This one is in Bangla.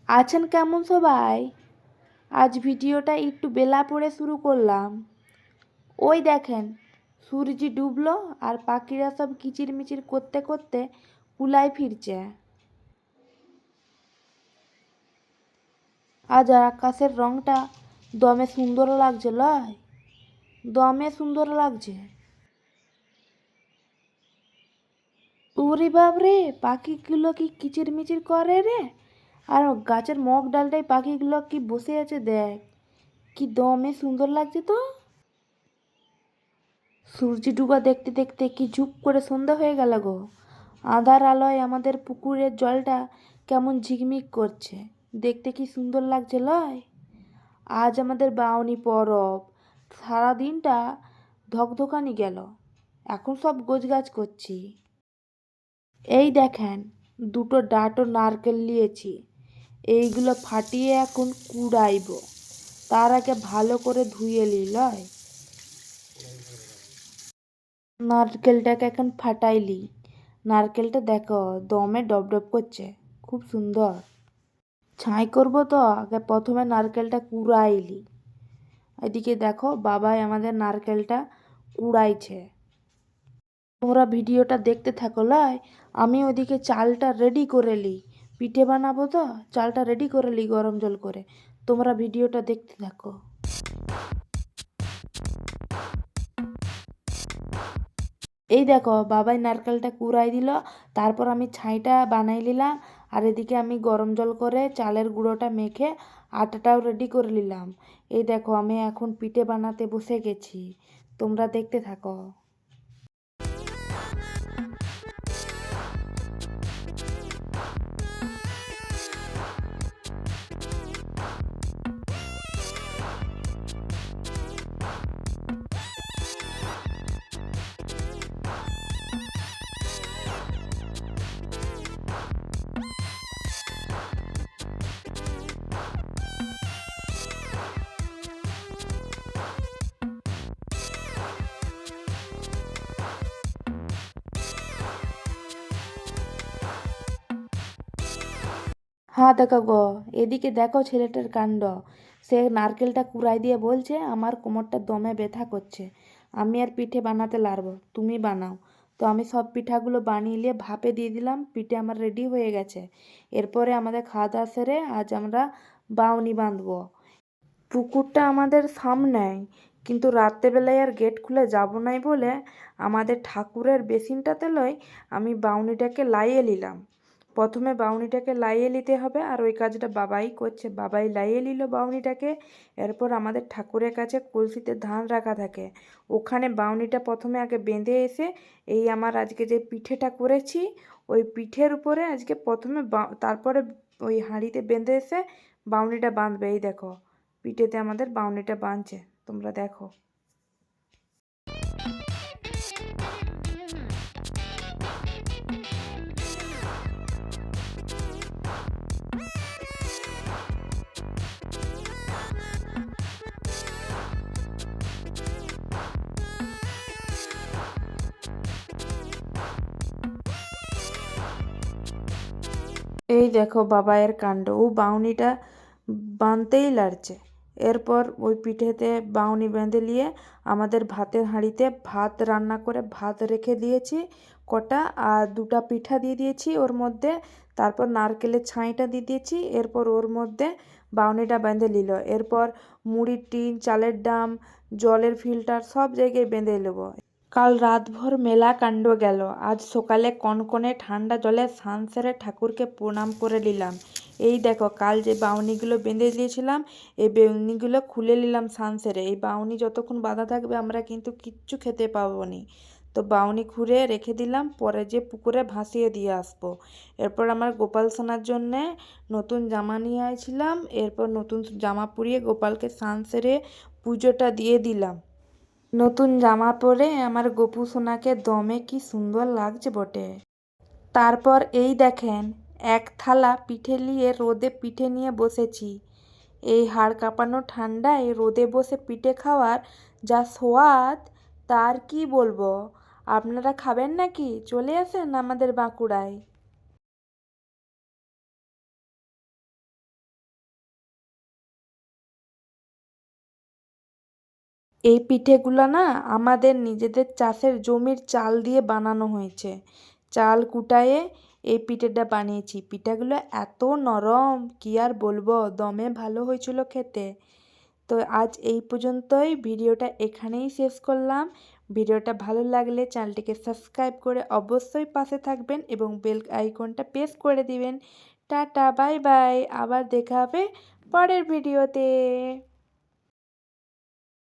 আছেন কেমন সবাই? আজ ভিডিওটা একটু বেলা পড়ে শুরু করলাম। ওই দেখেন, সূর্য ডুবলো আর পাখিরা সব কিচিরমিচির করতে করতে কুলায় ফিরছে। আজ আকাশের রংটা দমে সুন্দর লাগছে লয়, দমে সুন্দর লাগছে। ওরে বাপরে, পাখিগুলো কি কিচিরমিচির করে রে! আর গাছের মগ ডালটায় পাখিগুলো কি বসে আছে দেখ, কি দমে সুন্দর লাগছে তো। সূর্য ডুবা দেখতে দেখতে কি ঝুপ করে সন্ধ্যা হয়ে গেল গো। আঁধার আলোয় আমাদের পুকুরের জলটা কেমন ঝিকমিক করছে, দেখতে কি সুন্দর লাগছে লয়। আজ আমাদের বাউনি পরব, সারাদিনটা ধকধকানি গেল। এখন সব গোছগাছ করছি। এই দেখেন, দুটো ডাঁটো নারকেল নিয়েছি, এইগুলো ফাটিয়ে এখন কুড়াইব। তার আগে ভালো করে ধুয়ে নিই লয়। নারকেলটাকে এখন ফাটাইলি। নারকেলটা দেখো দমে ডবডব করছে, খুব সুন্দর। ছাই করবো তো আগে প্রথমে নারকেলটা কুড়াইলি। এদিকে দেখো বাবাই আমাদের নারকেলটা কুড়াইছে। তোমরা ভিডিওটা দেখতে থাকো লয়। আমি ওদিকে চালটা রেডি করে নিই, পিঠে বানাবো তো চালটা রেডি করে নিই গরম জল করে। তোমরা ভিডিওটা দেখতে থাকো। এই দেখো বাবাই নারকেলটা কুড়াই দিল, তারপর আমি ছাইটা বানাই নিলাম। আর এদিকে আমি গরম জল করে চালের গুঁড়োটা মেখে আটাটাও রেডি করে নিলাম। এই দেখো আমি এখন পিঠে বানাতে বসে গেছি, তোমরা দেখতে থাকো। হ্যাঁ দেখো গো, এদিকে দেখো ছেলেটার কাণ্ড। সে নারকেলটা কুড়াই দিয়ে বলছে আমার কোমরটা দমে ব্যথা করছে, আমি আর পিঠে বানাতে পারবো, তুমি বানাও। তো আমি সব পিঠাগুলো বানিয়ে নিয়ে ভাপে দিয়ে দিলাম, পিঠে আমার রেডি হয়ে গেছে। এরপরে আমাদের খাওয়া দাওয়া সেরে আজ আমরা বাউনি বাঁধবো। পুকুরটা আমাদের সামনেই, কিন্তু রাত্রেবেলায় আর গেট খুলে যাব নাই বলে আমাদের ঠাকুরের বেসিনটাতে লই আমি বাউনিটাকে লাইয়ে নিলাম। প্রথমে বাউনিটাকে লাইয়ে নিতে হবে, আর ওই কাজটা বাবাই করছে, বাবাই লাইয়ে নিল বাউনিটাকে। এরপর আমাদের ঠাকুরের কাছে কলসিতে ধান রাখা থাকে, ওখানে বাউনিটা প্রথমে আগে বেঁধে এসে এই আমার আজকে যে পিঠেটা করেছি ওই পিঠের উপরে আজকে প্রথমে তারপরে ওই হাঁড়িতে বেঁধে এসে বাউনিটা বাঁধবে। এই দেখো পিঠেতে আমাদের বাউনিটা বাঁধছে, তোমরা দেখো। এই দেখো বাবাইয়ের কাণ্ড, ও বাউনিটা বাঁধতেই লাগছে। এরপর ওই পিঠেতে বাউনি বেঁধে নিয়ে আমাদের ভাতের হাঁড়িতে ভাত রান্না করে ভাত রেখে দিয়েছি কটা, আর দুটা পিঠা দিয়ে দিয়েছি ওর মধ্যে। তারপর নারকেলের ছাইটা দিয়ে দিয়েছি, এরপর ওর মধ্যে বাউনিটা বেঁধে নিল। এরপর মুড়ির টিন, চালের ডাম, জলের ফিল্টার সব জায়গায় বেঁধে নেবো। কাল রাতভর মেলা কাণ্ড গেল। আজ সকালে কনকনে ঠান্ডা জলে স্নান সেরে ঠাকুরকে প্রণাম করে নিলাম। এই দেখো কাল যে বাউনিগুলো বেঁধে দিয়েছিলাম এই বাউনিগুলো খুলে নিলাম স্নান সেরে। এই বাউনি যতক্ষণ বাঁধা থাকবে আমরা কিন্তু কিচ্ছু খেতে পাবো নি। তো বাউনি খুঁড়ে রেখে দিলাম, পরে যে পুকুরে ভাসিয়ে দিয়ে আসবো। এরপর আমার গোপাল সোনার জন্যে নতুন জামা নিয়ে আসছিলাম, এরপর নতুন জামা পরিয়ে গোপালকে স্নান সেরে পুজোটা দিয়ে দিলাম। নতুন জামা পরে আমার গপু সোনাকে দমে কি সুন্দর লাগছে বটে। তারপর এই দেখেন এক থালা পিঠে নিয়ে রোদে পিঠে নিয়ে বসেছি। এই হাড় কাঁপানো ঠান্ডায় রোদে বসে পিঠে খাওয়ার যা স্বাদ তার কি বলবো। আপনারা খাবেন নাকি? চলে আসেন আমাদের বাঁকুড়ায়। এই পিঠেগুলো না আমাদের নিজেদের চাষের জমির চাল দিয়ে বানানো হয়েছে। চাল কুটায়ে এই পিঠেটা বানিয়েছি। পিঠাগুলো এত নরম কি আর বলবো, দমে ভালো হয়েছিল খেতে। তো আজ এই পর্যন্তই, ভিডিওটা এখানেই শেষ করলাম। ভিডিওটা ভালো লাগলে চ্যানেলটিকে সাবস্ক্রাইব করে অবশ্যই পাশে থাকবেন এবং বেল আইকনটা প্রেস করে দিবেন। টাটা, বাই বাই, আবার দেখা হবে পরের ভিডিওতে।